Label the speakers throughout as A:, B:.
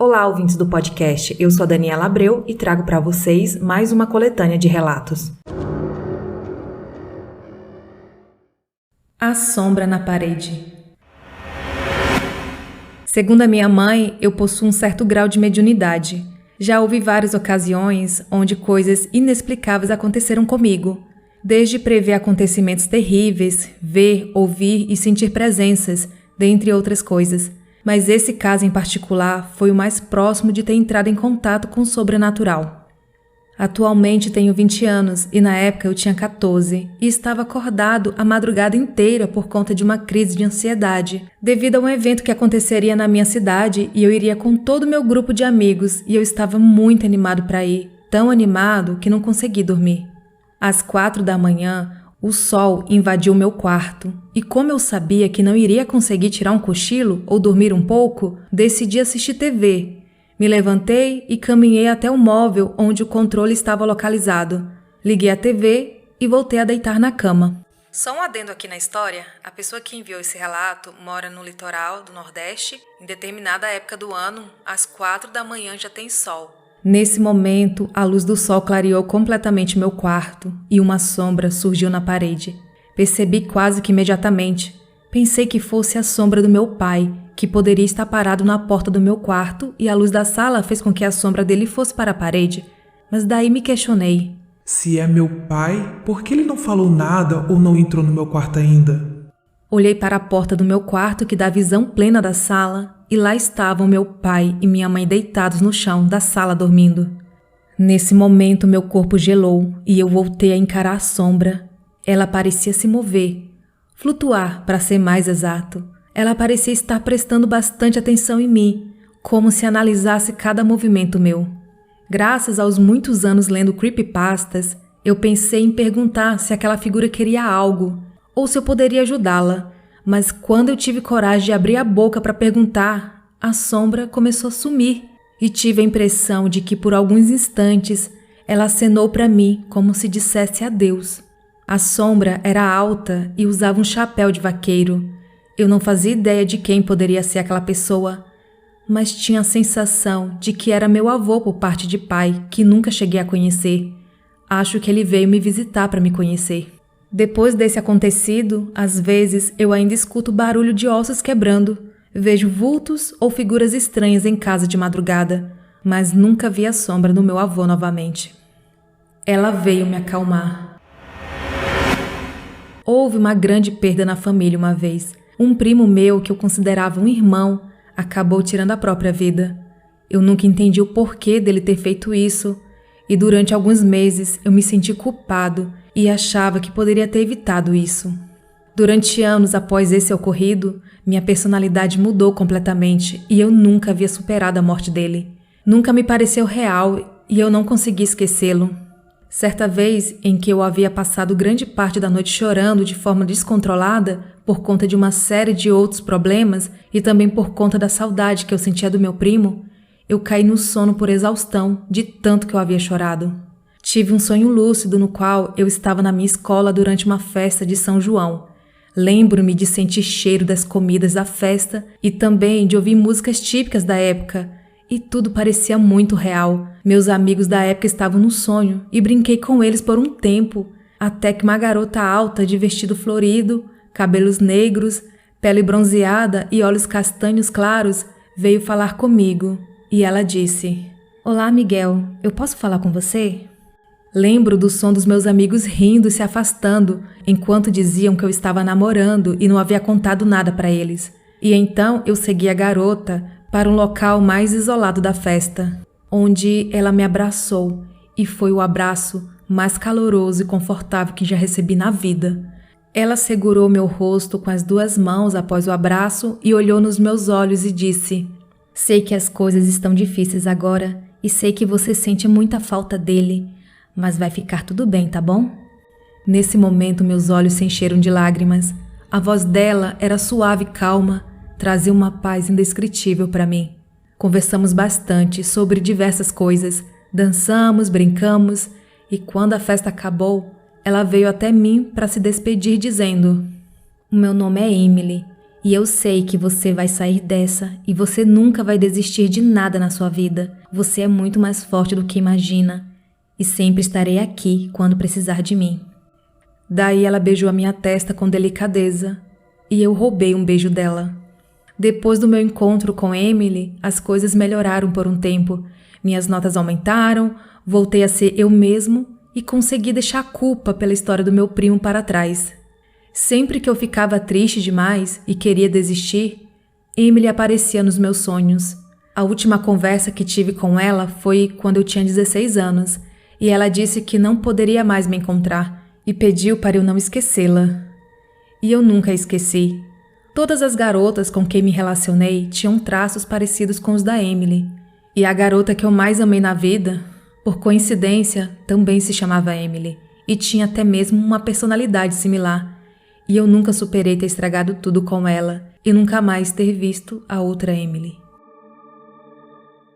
A: Olá, ouvintes do podcast. Eu sou a Daniela Abreu e trago para vocês mais uma coletânea de relatos. A sombra na parede. Segundo a minha mãe, eu possuo um certo grau de mediunidade. Já houve várias ocasiões onde coisas inexplicáveis aconteceram comigo. Desde prever acontecimentos terríveis, ver, ouvir e sentir presenças, dentre outras coisas. Mas esse caso em particular foi o mais próximo de ter entrado em contato com o sobrenatural. Atualmente tenho 20 anos e na época eu tinha 14 e estava acordado a madrugada inteira por conta de uma crise de ansiedade, devido a um evento que aconteceria na minha cidade e eu iria com todo o meu grupo de amigos e eu estava muito animado para ir, tão animado que não consegui dormir. Às 4 da manhã, o sol invadiu o meu quarto e como eu sabia que não iria conseguir tirar um cochilo ou dormir um pouco, decidi assistir TV. Me levantei e caminhei até o móvel onde o controle estava localizado. Liguei a TV e voltei a deitar na cama. Só um adendo aqui na história, a pessoa que enviou esse relato mora no litoral do Nordeste. Em determinada época do ano, às 4 da manhã já tem sol. Nesse momento, a luz do sol clareou completamente meu quarto e uma sombra surgiu na parede. Percebi quase que imediatamente. Pensei que fosse a sombra do meu pai, que poderia estar parado na porta do meu quarto e a luz da sala fez com que a sombra dele fosse para a parede. Mas daí me questionei.
B: Se é meu pai, por que ele não falou nada ou não entrou no meu quarto ainda?
A: Olhei para a porta do meu quarto que dá visão plena da sala e lá estavam meu pai e minha mãe deitados no chão da sala dormindo. Nesse momento meu corpo gelou e eu voltei a encarar a sombra. Ela parecia se mover, flutuar para ser mais exato. Ela parecia estar prestando bastante atenção em mim, como se analisasse cada movimento meu. Graças aos muitos anos lendo creepypastas, eu pensei em perguntar se aquela figura queria algo, ou se eu poderia ajudá-la, mas quando eu tive coragem de abrir a boca para perguntar, a sombra começou a sumir e tive a impressão de que por alguns instantes ela acenou para mim como se dissesse adeus. A sombra era alta e usava um chapéu de vaqueiro. Eu não fazia ideia de quem poderia ser aquela pessoa, mas tinha a sensação de que era meu avô por parte de pai, que nunca cheguei a conhecer. Acho que ele veio me visitar para me conhecer. Depois desse acontecido, às vezes eu ainda escuto barulho de ossos quebrando, vejo vultos ou figuras estranhas em casa de madrugada, mas nunca vi a sombra do meu avô novamente. Ela veio me acalmar. Houve uma grande perda na família uma vez. Um primo meu, que eu considerava um irmão, acabou tirando a própria vida. Eu nunca entendi o porquê dele ter feito isso, e durante alguns meses eu me senti culpado e achava que poderia ter evitado isso. Durante anos após esse ocorrido, minha personalidade mudou completamente e eu nunca havia superado a morte dele. Nunca me pareceu real e eu não consegui esquecê-lo. Certa vez em que eu havia passado grande parte da noite chorando de forma descontrolada por conta de uma série de outros problemas e também por conta da saudade que eu sentia do meu primo, eu caí no sono por exaustão de tanto que eu havia chorado. Tive um sonho lúcido no qual eu estava na minha escola durante uma festa de São João. Lembro-me de sentir cheiro das comidas da festa e também de ouvir músicas típicas da época. E tudo parecia muito real. Meus amigos da época estavam no sonho e brinquei com eles por um tempo, até que uma garota alta de vestido florido, cabelos negros, pele bronzeada e olhos castanhos claros veio falar comigo. E ela disse: "Olá, Miguel, eu posso falar com você?" Lembro do som dos meus amigos rindo e se afastando, enquanto diziam que eu estava namorando e não havia contado nada para eles. E então eu segui a garota para um local mais isolado da festa, onde ela me abraçou, e foi o abraço mais caloroso e confortável que já recebi na vida. Ela segurou meu rosto com as 2 mãos após o abraço e olhou nos meus olhos e disse: "Sei que as coisas estão difíceis agora e sei que você sente muita falta dele, mas vai ficar tudo bem, tá bom?" Nesse momento meus olhos se encheram de lágrimas. A voz dela era suave e calma, trazia uma paz indescritível para mim. Conversamos bastante sobre diversas coisas, dançamos, brincamos e quando a festa acabou, ela veio até mim para se despedir dizendo: "O meu nome é Emily E eu sei que você vai sair dessa e você nunca vai desistir de nada na sua vida. Você é muito mais forte do que imagina e sempre estarei aqui quando precisar de mim. Daí ela beijou a minha testa com delicadeza e eu roubei um beijo dela. Depois do meu encontro com Emily, as coisas melhoraram por um tempo. Minhas notas aumentaram, voltei a ser eu mesmo e consegui deixar a culpa pela história do meu primo para trás. Sempre que eu ficava triste demais e queria desistir, Emily aparecia nos meus sonhos. A última conversa que tive com ela foi quando eu tinha 16 anos e ela disse que não poderia mais me encontrar e pediu para eu não esquecê-la. E eu nunca a esqueci. Todas as garotas com quem me relacionei tinham traços parecidos com os da Emily. E a garota que eu mais amei na vida, por coincidência, também se chamava Emily e tinha até mesmo uma personalidade similar. E eu nunca superei ter estragado tudo com ela e nunca mais ter visto a outra Emily.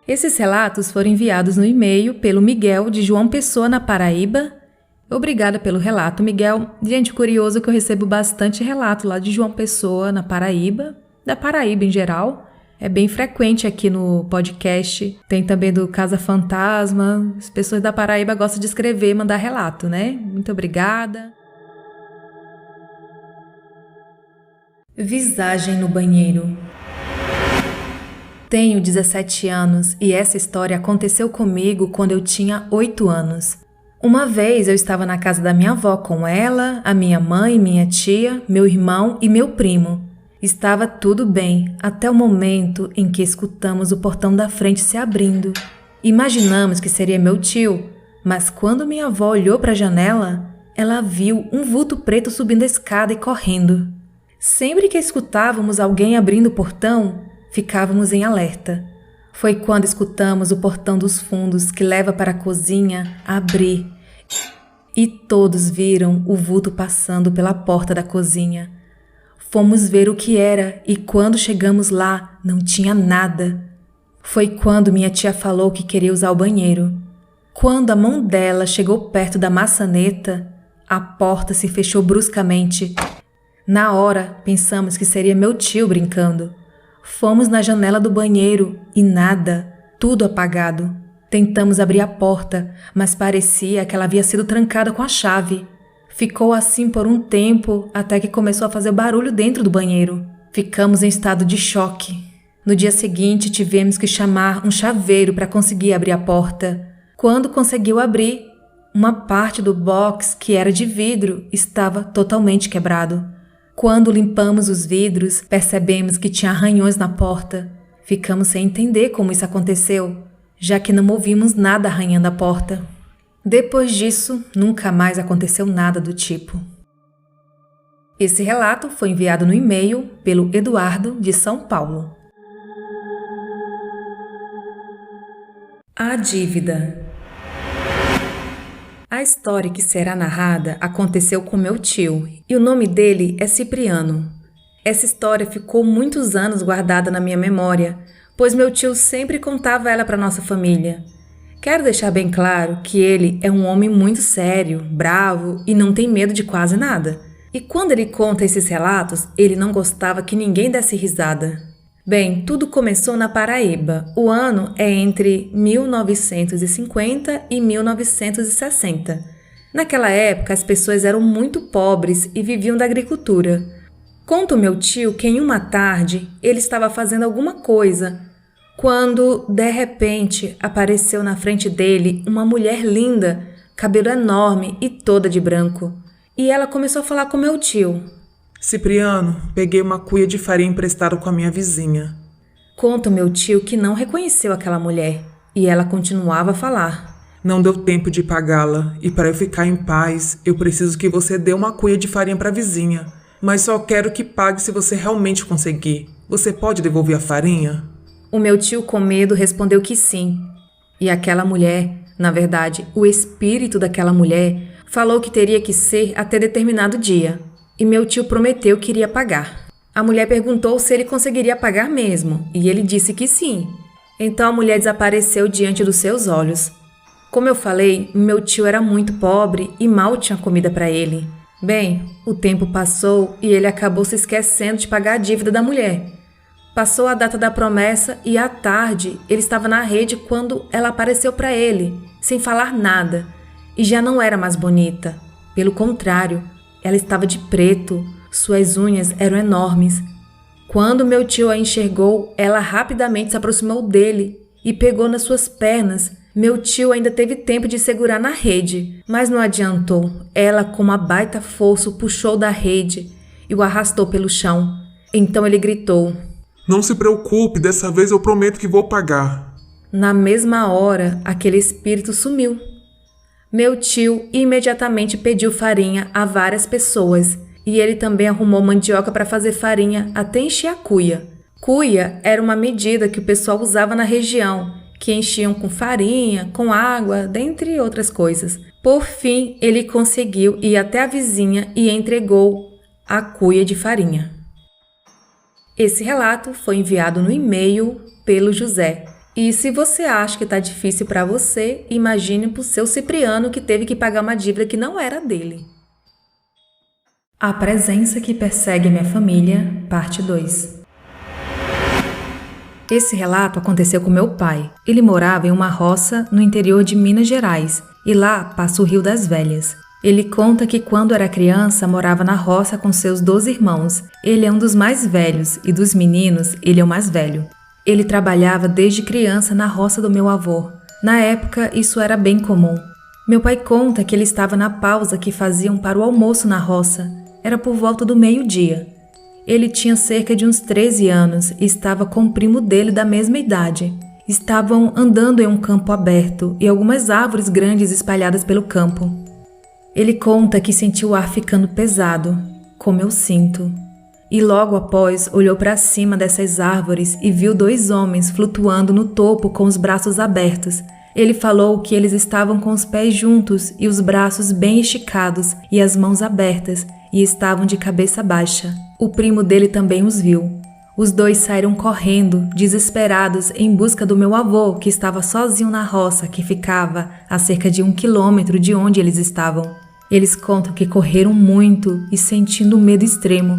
A: Esses relatos foram enviados no e-mail pelo Miguel de João Pessoa, na Paraíba. Obrigada pelo relato, Miguel. Gente, curioso que eu recebo bastante relato lá de João Pessoa, na Paraíba, da Paraíba em geral. É bem frequente aqui no podcast. Tem também do Casa Fantasma. As pessoas da Paraíba gostam de escrever e mandar relato, né? Muito obrigada. Visagem no banheiro. Tenho 17 anos e essa história aconteceu comigo quando eu tinha 8 anos. Uma vez eu estava na casa da minha avó com ela, a minha mãe, minha tia, meu irmão e meu primo. Estava tudo bem até o momento em que escutamos o portão da frente se abrindo. Imaginamos que seria meu tio, mas quando minha avó olhou para a janela, ela viu um vulto preto subindo a escada e correndo. Sempre que escutávamos alguém abrindo o portão, ficávamos em alerta. Foi quando escutamos o portão dos fundos que leva para a cozinha abrir e todos viram o vulto passando pela porta da cozinha. Fomos ver o que era e quando chegamos lá não tinha nada. Foi quando minha tia falou que queria usar o banheiro. Quando a mão dela chegou perto da maçaneta, a porta se fechou bruscamente. Na hora, pensamos que seria meu tio brincando. Fomos na janela do banheiro e nada, tudo apagado. Tentamos abrir a porta, mas parecia que ela havia sido trancada com a chave. Ficou assim por um tempo, até que começou a fazer barulho dentro do banheiro. Ficamos em estado de choque. No dia seguinte, tivemos que chamar um chaveiro para conseguir abrir a porta. Quando conseguiu abrir, uma parte do box, que era de vidro, estava totalmente quebrado. Quando limpamos os vidros, percebemos que tinha arranhões na porta. Ficamos sem entender como isso aconteceu, já que não ouvimos nada arranhando a porta. Depois disso, nunca mais aconteceu nada do tipo. Esse relato foi enviado no e-mail pelo Eduardo, de São Paulo. A dívida. A história que será narrada aconteceu com meu tio, e o nome dele é Cipriano. Essa história ficou muitos anos guardada na minha memória, pois meu tio sempre contava ela para nossa família. Quero deixar bem claro que ele é um homem muito sério, bravo e não tem medo de quase nada. E quando ele conta esses relatos, ele não gostava que ninguém desse risada. Bem, tudo começou na Paraíba. O ano é entre 1950 e 1960. Naquela época, as pessoas eram muito pobres e viviam da agricultura. Conta o meu tio que em uma tarde ele estava fazendo alguma coisa, quando, de repente, apareceu na frente dele uma mulher linda, cabelo enorme e toda de branco. E ela começou a falar com meu tio.
B: Cipriano, peguei uma cuia de farinha emprestada com a minha vizinha.
A: Conta o meu tio que não reconheceu aquela mulher, e ela continuava a falar.
B: Não deu tempo de pagá-la, e para eu ficar em paz, eu preciso que você dê uma cuia de farinha para a vizinha. Mas só quero que pague se você realmente conseguir. Você pode devolver a farinha?
A: O meu tio, com medo, respondeu que sim. E aquela mulher, na verdade, o espírito daquela mulher, falou que teria que ser até determinado dia. E meu tio prometeu que iria pagar. A mulher perguntou se ele conseguiria pagar mesmo, e ele disse que sim. Então a mulher desapareceu diante dos seus olhos. Como eu falei, meu tio era muito pobre e mal tinha comida para ele. Bem, o tempo passou e ele acabou se esquecendo de pagar a dívida da mulher. Passou a data da promessa e à tarde ele estava na rede quando ela apareceu para ele, sem falar nada, e já não era mais bonita. Pelo contrário, ela estava de preto, suas unhas eram enormes. Quando meu tio a enxergou, ela rapidamente se aproximou dele e pegou nas suas pernas. Meu tio ainda teve tempo de segurar na rede, mas não adiantou. Ela, com uma baita força, o puxou da rede e o arrastou pelo chão. Então ele gritou:
C: Não se preocupe, dessa vez eu prometo que vou pagar.
A: Na mesma hora, aquele espírito sumiu. Meu tio imediatamente pediu farinha a várias pessoas e ele também arrumou mandioca para fazer farinha até encher a cuia. Cuia era uma medida que o pessoal usava na região, que enchiam com farinha, com água, dentre outras coisas. Por fim, ele conseguiu ir até a vizinha e entregou a cuia de farinha. Esse relato foi enviado no e-mail pelo José. E se você acha que está difícil para você, imagine para o seu Cipriano que teve que pagar uma dívida que não era dele. A presença que persegue minha família, parte 2. Esse relato aconteceu com meu pai. Ele morava em uma roça no interior de Minas Gerais e lá passa o Rio das Velhas. Ele conta que quando era criança morava na roça com seus 12 irmãos. Ele é um dos mais velhos e dos meninos ele é o mais velho. Ele trabalhava desde criança na roça do meu avô. Na época isso era bem comum. Meu pai conta que ele estava na pausa que faziam para o almoço na roça. Era por volta do meio-dia. Ele tinha cerca de uns 13 anos e estava com o primo dele da mesma idade. Estavam andando em um campo aberto e algumas árvores grandes espalhadas pelo campo. Ele conta que sentiu o ar ficando pesado, como eu sinto. E logo após olhou para cima dessas árvores e viu 2 homens flutuando no topo com os braços abertos. Ele falou que eles estavam com os pés juntos e os braços bem esticados e as mãos abertas e estavam de cabeça baixa. O primo dele também os viu. Os 2 saíram correndo, desesperados, em busca do meu avô, que estava sozinho na roça, que ficava a cerca de 1 quilômetro de onde eles estavam. Eles contam que correram muito e sentindo medo extremo.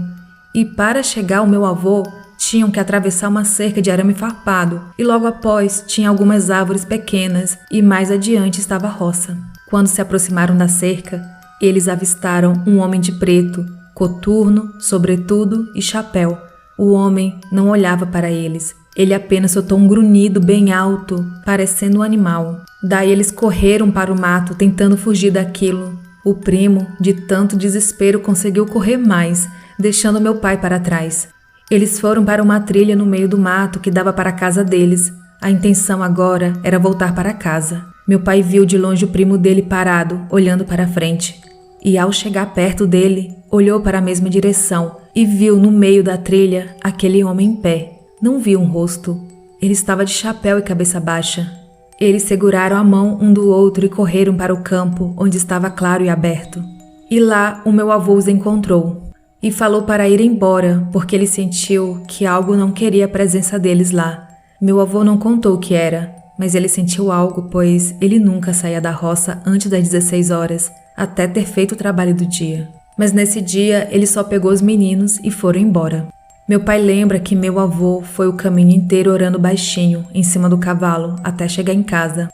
A: E para chegar ao meu avô, tinham que atravessar uma cerca de arame farpado, e logo após tinha algumas árvores pequenas, e mais adiante estava a roça. Quando se aproximaram da cerca, eles avistaram um homem de preto, coturno, sobretudo e chapéu. O homem não olhava para eles. Ele apenas soltou um grunhido bem alto, parecendo um animal. Daí eles correram para o mato, tentando fugir daquilo. O primo, de tanto desespero, conseguiu correr mais, deixando meu pai para trás. Eles foram para uma trilha no meio do mato que dava para a casa deles. A intenção agora era voltar para casa. Meu pai viu de longe o primo dele parado, olhando para frente. E ao chegar perto dele, olhou para a mesma direção e viu no meio da trilha aquele homem em pé. Não viu um rosto. Ele estava de chapéu e cabeça baixa. Eles seguraram a mão um do outro e correram para o campo, onde estava claro e aberto. E lá o meu avô os encontrou e falou para ir embora, porque ele sentiu que algo não queria a presença deles lá. Meu avô não contou o que era, mas ele sentiu algo, pois ele nunca saía da roça antes das 16 horas, até ter feito o trabalho do dia. Mas nesse dia ele só pegou os meninos e foram embora. Meu pai lembra que meu avô foi o caminho inteiro orando baixinho, em cima do cavalo, até chegar em casa.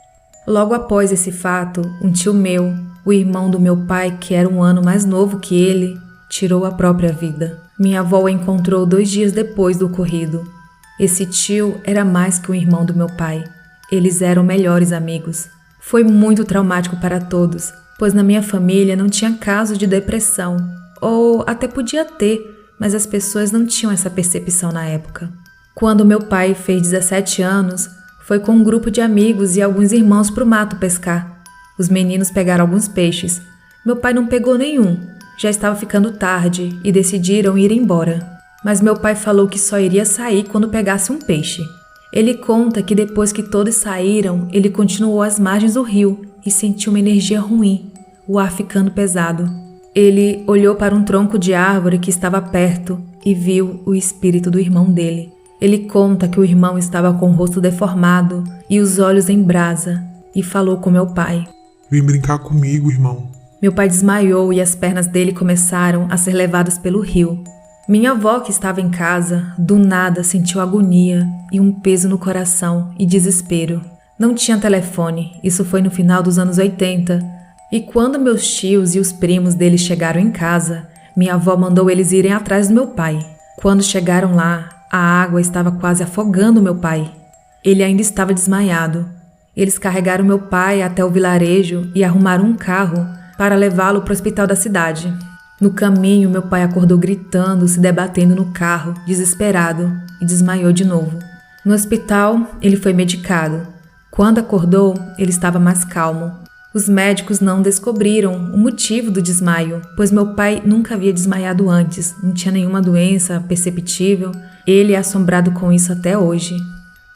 A: Logo após esse fato, um tio meu, o irmão do meu pai, que era 1 ano mais novo que ele, tirou a própria vida. Minha avó o encontrou 2 dias depois do ocorrido. Esse tio era mais que um irmão do meu pai. Eles eram melhores amigos. Foi muito traumático para todos, pois na minha família não tinha caso de depressão, ou até podia ter, mas as pessoas não tinham essa percepção na época. Quando meu pai fez 17 anos, foi com um grupo de amigos e alguns irmãos para o mato pescar. Os meninos pegaram alguns peixes. Meu pai não pegou nenhum, já estava ficando tarde e decidiram ir embora. Mas meu pai falou que só iria sair quando pegasse um peixe. Ele conta que depois que todos saíram, ele continuou às margens do rio e sentiu uma energia ruim, o ar ficando pesado. Ele olhou para um tronco de árvore que estava perto e viu o espírito do irmão dele. Ele conta que o irmão estava com o rosto deformado e os olhos em brasa e falou com meu pai.
C: Vem brincar comigo, irmão.
A: Meu pai desmaiou e as pernas dele começaram a ser levadas pelo rio. Minha avó, que estava em casa, do nada sentiu agonia e um peso no coração e desespero. Não tinha telefone, isso foi no final dos anos 80. E quando meus tios e os primos dele chegaram em casa, minha avó mandou eles irem atrás do meu pai. Quando chegaram lá, a água estava quase afogando meu pai. Ele ainda estava desmaiado. Eles carregaram meu pai até o vilarejo e arrumaram um carro para levá-lo para o hospital da cidade. No caminho, meu pai acordou gritando, se debatendo no carro, desesperado, e desmaiou de novo. No hospital, ele foi medicado. Quando acordou, ele estava mais calmo. Os médicos não descobriram o motivo do desmaio, pois meu pai nunca havia desmaiado antes, não tinha nenhuma doença perceptível. Ele é assombrado com isso até hoje.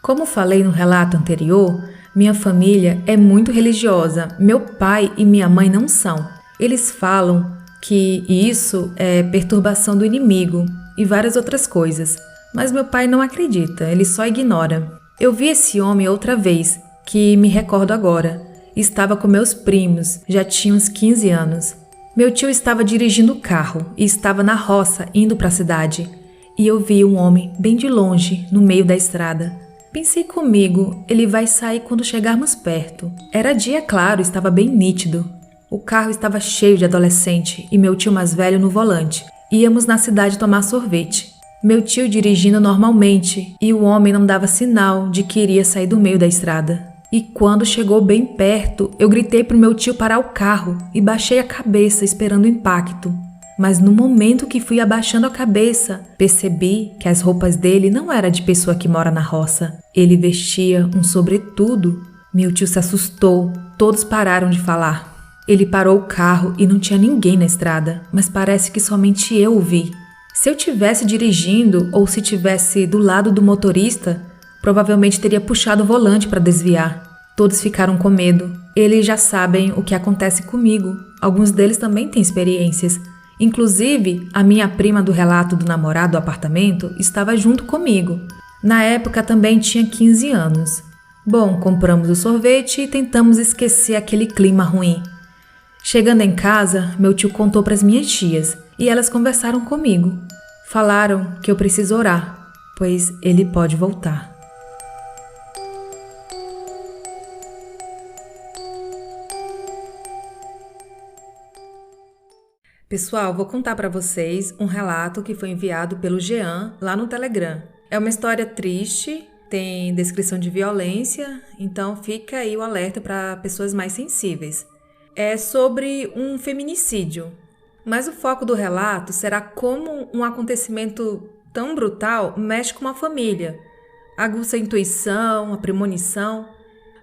A: Como falei no relato anterior, minha família é muito religiosa. Meu pai e minha mãe não são. Eles falam que isso é perturbação do inimigo e várias outras coisas. Mas meu pai não acredita, ele só ignora. Eu vi esse homem outra vez, que me recordo agora. Estava com meus primos, já tinha uns 15 anos. Meu tio estava dirigindo o carro e estava na roça indo para a cidade. E eu vi um homem bem de longe, no meio da estrada. Pensei comigo, ele vai sair quando chegarmos perto. Era dia claro, estava bem nítido. O carro estava cheio de adolescente e meu tio mais velho no volante. Íamos na cidade tomar sorvete. Meu tio dirigindo normalmente e o homem não dava sinal de que iria sair do meio da estrada. E quando chegou bem perto, eu gritei pro meu tio parar o carro e baixei a cabeça esperando o impacto. Mas no momento que fui abaixando a cabeça, percebi que as roupas dele não eram de pessoa que mora na roça. Ele vestia um sobretudo. Meu tio se assustou, todos pararam de falar. Ele parou o carro e não tinha ninguém na estrada, mas parece que somente eu o vi. Se eu tivesse dirigindo ou se tivesse do lado do motorista, provavelmente teria puxado o volante para desviar. Todos ficaram com medo. Eles já sabem o que acontece comigo. Alguns deles também têm experiências. Inclusive, a minha prima do relato do namorado do apartamento estava junto comigo. Na época também tinha 15 anos. Bom, compramos o sorvete e tentamos esquecer aquele clima ruim. Chegando em casa, meu tio contou para as minhas tias e elas conversaram comigo. Falaram que eu preciso orar, pois ele pode voltar. Pessoal, vou contar para vocês um relato que foi enviado pelo Jean lá no Telegram. É uma história triste, tem descrição de violência, então fica aí o alerta para pessoas mais sensíveis. É sobre um feminicídio, mas o foco do relato será como um acontecimento tão brutal mexe com uma família, aguça a intuição, a premonição.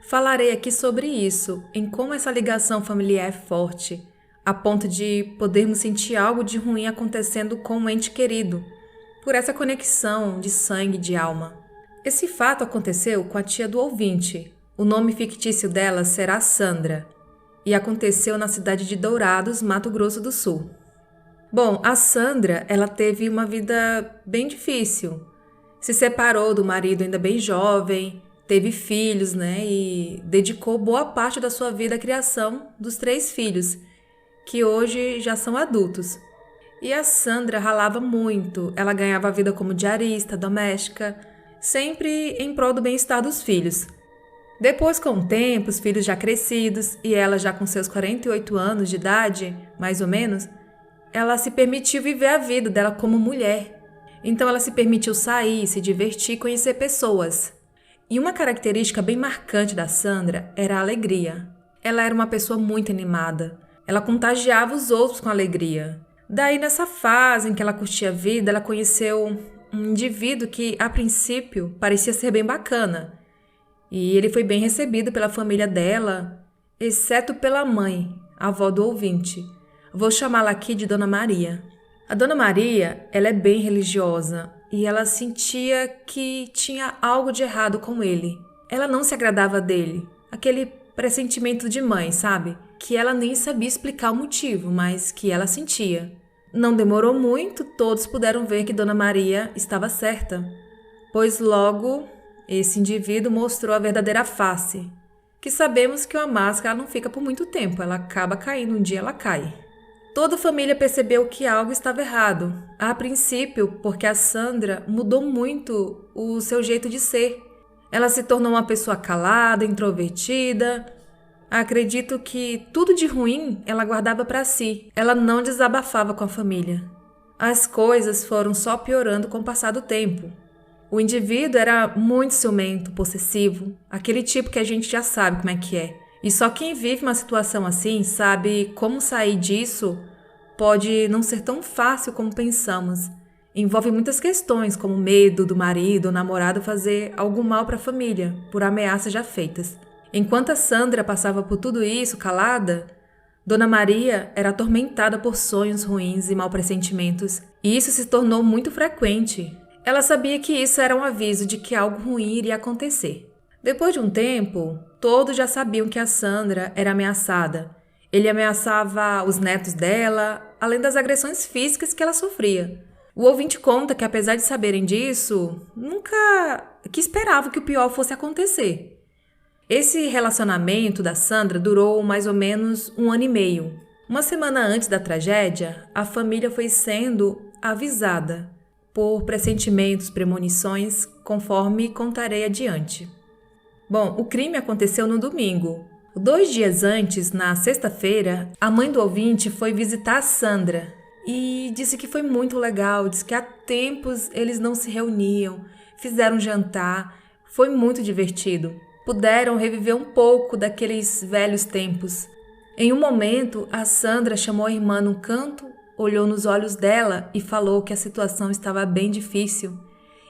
A: Falarei aqui sobre isso, em como essa ligação familiar é forte, a ponto de podermos sentir algo de ruim acontecendo com um ente querido, por essa conexão de sangue e de alma. Esse fato aconteceu com a tia do ouvinte. O nome fictício dela será Sandra, e aconteceu na cidade de Dourados, Mato Grosso do Sul. Bom, a Sandra, ela teve uma vida bem difícil. Se separou do marido ainda bem jovem, teve filhos, e dedicou boa parte da sua vida à criação dos 3 filhos, que hoje já são adultos. E a Sandra ralava muito, ela ganhava a vida como diarista, doméstica, sempre em prol do bem-estar dos filhos. Depois, com o tempo, os filhos já crescidos e ela já com seus 48 anos de idade, mais ou menos, ela se permitiu viver a vida dela como mulher. Então ela se permitiu sair, se divertir, conhecer pessoas. E uma característica bem marcante da Sandra era a alegria. Ela era uma pessoa muito animada. Ela contagiava os outros com alegria. Daí, nessa fase em que ela curtia a vida, ela conheceu um indivíduo que, a princípio, parecia ser bem bacana. E ele foi bem recebido pela família dela, exceto pela mãe, a avó do ouvinte. Vou chamá-la aqui de Dona Maria. A Dona Maria, ela é bem religiosa e ela sentia que tinha algo de errado com ele. Ela não se agradava dele, aquele pressentimento de mãe, sabe? Que ela nem sabia explicar o motivo, mas que ela sentia. Não demorou muito, todos puderam ver que Dona Maria estava certa, pois logo esse indivíduo mostrou a verdadeira face. que sabemos que uma máscara não fica por muito tempo, ela acaba caindo, um dia ela cai. Toda a família percebeu que algo estava errado, a princípio porque a Sandra mudou muito o seu jeito de ser. Ela se tornou uma pessoa calada, introvertida. Acredito que tudo de ruim ela guardava para si, ela não desabafava com a família. As coisas foram só piorando com o passar do tempo. O indivíduo era muito ciumento, possessivo, aquele tipo que a gente já sabe como é que é. E só quem vive uma situação assim sabe como sair disso pode não ser tão fácil como pensamos. Envolve muitas questões, como medo do marido ou namorado fazer algo mal para a família, por ameaças já feitas. Enquanto a Sandra passava por tudo isso calada, Dona Maria era atormentada por sonhos ruins e mau pressentimentos, e isso se tornou muito frequente. Ela sabia que isso era um aviso de que algo ruim iria acontecer. Depois de um tempo, todos já sabiam que a Sandra era ameaçada. Ele ameaçava os netos dela, além das agressões físicas que ela sofria. O ouvinte conta que, apesar de saberem disso, que esperavam que o pior fosse acontecer. Esse relacionamento da Sandra durou mais ou menos 1 ano e meio. Uma semana antes da tragédia, a família foi sendo avisada por pressentimentos, premonições, conforme contarei adiante. Bom, o crime aconteceu no domingo. 2 dias antes, na sexta-feira, a mãe do ouvinte foi visitar a Sandra e disse que foi muito legal, disse que há tempos eles não se reuniam, fizeram um jantar, foi muito divertido. Puderam reviver um pouco daqueles velhos tempos. Em um momento, a Sandra chamou a irmã num canto, olhou nos olhos dela e falou que a situação estava bem difícil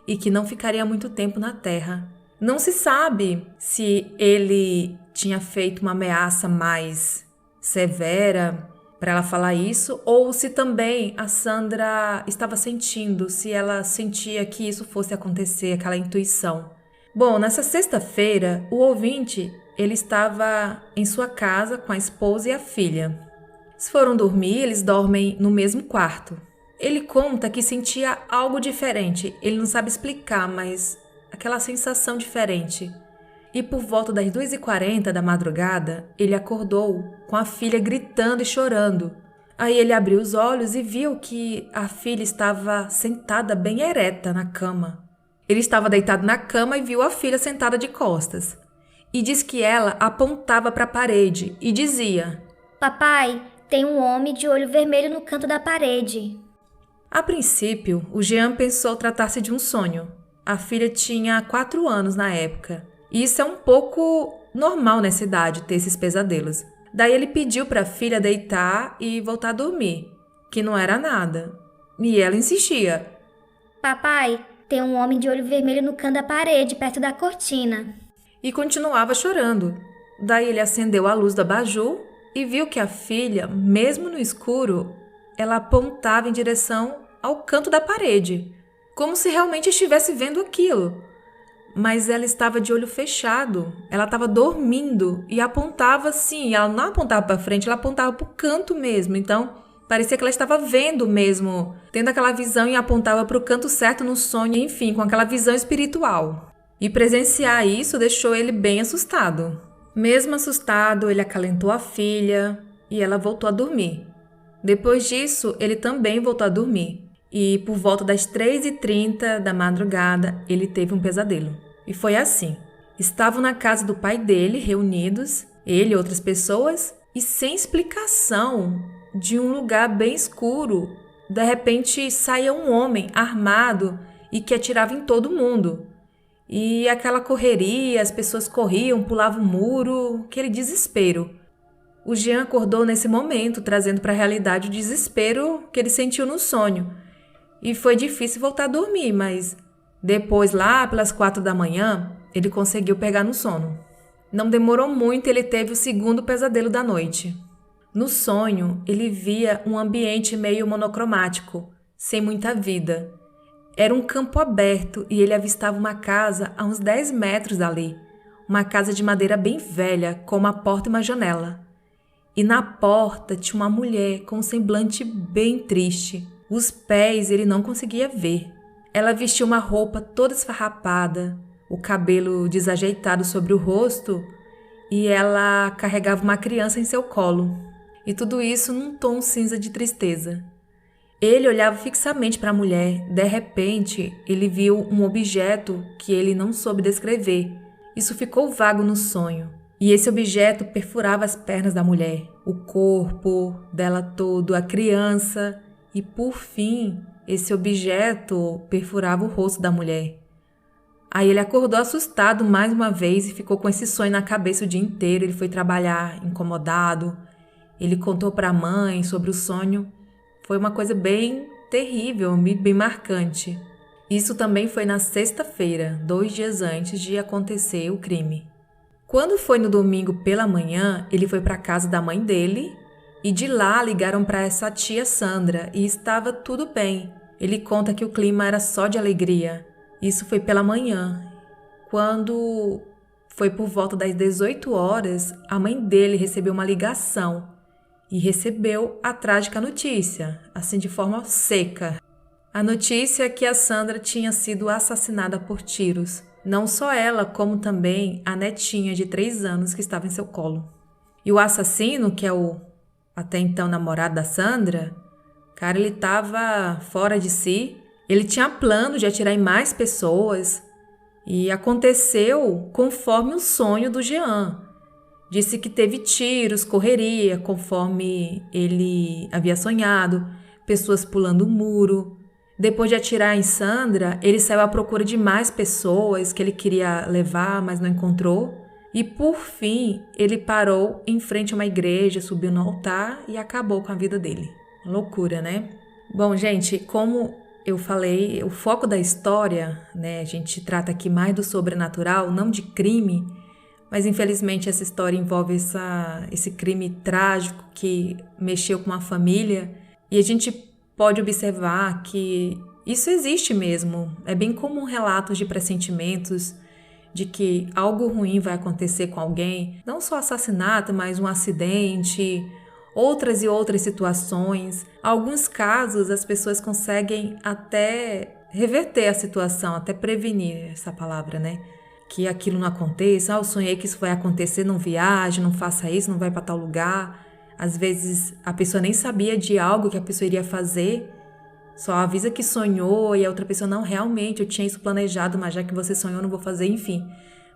A: e que não ficaria muito tempo na Terra. Não se sabe se ele tinha feito uma ameaça mais severa para ela falar isso ou se também a Sandra estava sentindo, se ela sentia que isso fosse acontecer, aquela intuição. Bom, nessa sexta-feira, o ouvinte ele estava em sua casa com a esposa e a filha. Se foram dormir, eles dormem no mesmo quarto. Ele conta que sentia algo diferente, ele não sabe explicar, mas aquela sensação diferente. E por volta das 2h40 da madrugada, ele acordou com a filha gritando e chorando. Aí ele abriu os olhos e viu que a filha estava sentada bem ereta na cama. Ele estava deitado na cama e viu a filha sentada de costas. E diz que ela apontava para a parede e dizia:
D: Papai, tem um homem de olho vermelho no canto da parede.
A: A princípio, o Jean pensou tratar-se de um sonho. A filha tinha 4 anos na época. E isso é um pouco normal nessa idade, ter esses pesadelos. Daí ele pediu para a filha deitar e voltar a dormir, que não era nada. E ela insistia:
D: Papai, tem um homem de olho vermelho no canto da parede, perto da cortina.
A: E continuava chorando. Daí ele acendeu a luz do abajur e viu que a filha, mesmo no escuro, ela apontava em direção ao canto da parede, como se realmente estivesse vendo aquilo. Mas ela estava de olho fechado, ela estava dormindo e apontava sim, ela não apontava para frente, ela apontava para o canto mesmo. Então, parecia que ela estava vendo mesmo, tendo aquela visão e apontava para o canto certo no sonho, enfim, com aquela visão espiritual. E presenciar isso deixou ele bem assustado. Mesmo assustado, ele acalentou a filha e ela voltou a dormir. Depois disso, ele também voltou a dormir. E por volta das 3h30 da madrugada, ele teve um pesadelo. E foi assim. Estavam na casa do pai dele, reunidos, ele e outras pessoas, e sem explicação, de um lugar bem escuro, de repente saía um homem armado e que atirava em todo mundo. E aquela correria, as pessoas corriam, pulavam o muro, aquele desespero. O Jean acordou nesse momento, trazendo para a realidade o desespero que ele sentiu no sonho. E foi difícil voltar a dormir, mas depois, lá pelas 4 da manhã, ele conseguiu pegar no sono. Não demorou muito e ele teve o segundo pesadelo da noite. No sonho, ele via um ambiente meio monocromático, sem muita vida. Era um campo aberto e ele avistava uma casa a uns 10 metros dali. Uma casa de madeira bem velha, com uma porta e uma janela. E na porta tinha uma mulher com um semblante bem triste. Os pés ele não conseguia ver. Ela vestia uma roupa toda esfarrapada, o cabelo desajeitado sobre o rosto e ela carregava uma criança em seu colo. E tudo isso num tom cinza de tristeza. Ele olhava fixamente para a mulher. De repente, ele viu um objeto que ele não soube descrever. Isso ficou vago no sonho. E esse objeto perfurava as pernas da mulher, o corpo dela todo, a criança. E por fim, esse objeto perfurava o rosto da mulher. Aí ele acordou assustado mais uma vez e ficou com esse sonho na cabeça o dia inteiro. Ele foi trabalhar incomodado. Ele contou para a mãe sobre o sonho. Foi uma coisa bem terrível, bem marcante. Isso também foi na sexta-feira, 2 dias antes de acontecer o crime. Quando foi no domingo pela manhã, ele foi para a casa da mãe dele e de lá ligaram para essa tia Sandra e estava tudo bem. Ele conta que o clima era só de alegria. Isso foi pela manhã. Quando foi por volta das 18 horas, a mãe dele recebeu uma ligação e recebeu a trágica notícia, assim de forma seca. A notícia é que a Sandra tinha sido assassinada por tiros. Não só ela, como também a netinha de 3 anos que estava em seu colo. E o assassino, que é o até então namorado da Sandra, cara, ele estava fora de si. Ele tinha plano de atirar em mais pessoas e aconteceu conforme o sonho do Jean. Disse que teve tiros, correria, conforme ele havia sonhado, pessoas pulando o muro. Depois de atirar em Sandra, ele saiu à procura de mais pessoas que ele queria levar, mas não encontrou. E por fim, ele parou em frente a uma igreja, subiu no altar e acabou com a vida dele. Loucura, né? Bom, gente, como eu falei, o foco da história, né, a gente trata aqui mais do sobrenatural, não de crime, mas infelizmente essa história envolve esse crime trágico que mexeu com a família e a gente pode observar que isso existe mesmo. É bem comum relatos de pressentimentos de que algo ruim vai acontecer com alguém, não só assassinato, mas um acidente, outras e outras situações. Em alguns casos, as pessoas conseguem até reverter a situação, até prevenir essa palavra, né? Que aquilo não aconteça. Eu sonhei que isso vai acontecer, não viaje, não faça isso, não vai para tal lugar. Às vezes, a pessoa nem sabia de algo que a pessoa iria fazer, só avisa que sonhou e a outra pessoa, não, realmente, eu tinha isso planejado, mas já que você sonhou, não vou fazer, enfim.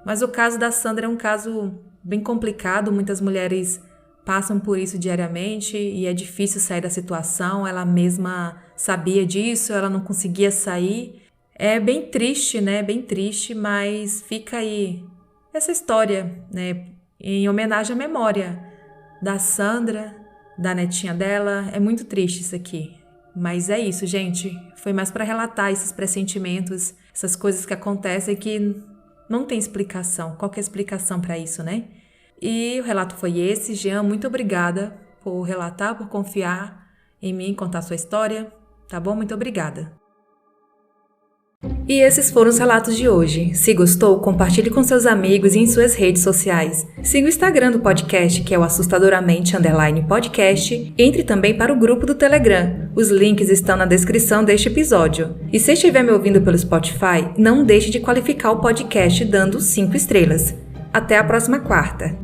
A: Mas o caso da Sandra é um caso bem complicado, muitas mulheres passam por isso diariamente e é difícil sair da situação, ela mesma sabia disso, ela não conseguia sair. É bem triste, né? Bem triste, mas fica aí essa história, né? Em homenagem à memória da Sandra, da netinha dela. É muito triste isso aqui. Mas é isso, gente. Foi mais para relatar esses pressentimentos, essas coisas que acontecem que não tem explicação. Qual que é a explicação para isso, né? E o relato foi esse. Jean, muito obrigada por relatar, por confiar em mim, contar a sua história. Tá bom? Muito obrigada. E esses foram os relatos de hoje. Se gostou, compartilhe com seus amigos e em suas redes sociais. Siga o Instagram do podcast, que é o assustadoramente_podcast. Entre também para o grupo do Telegram. Os links estão na descrição deste episódio. E se estiver me ouvindo pelo Spotify, não deixe de qualificar o podcast dando 5 estrelas. Até a próxima quarta.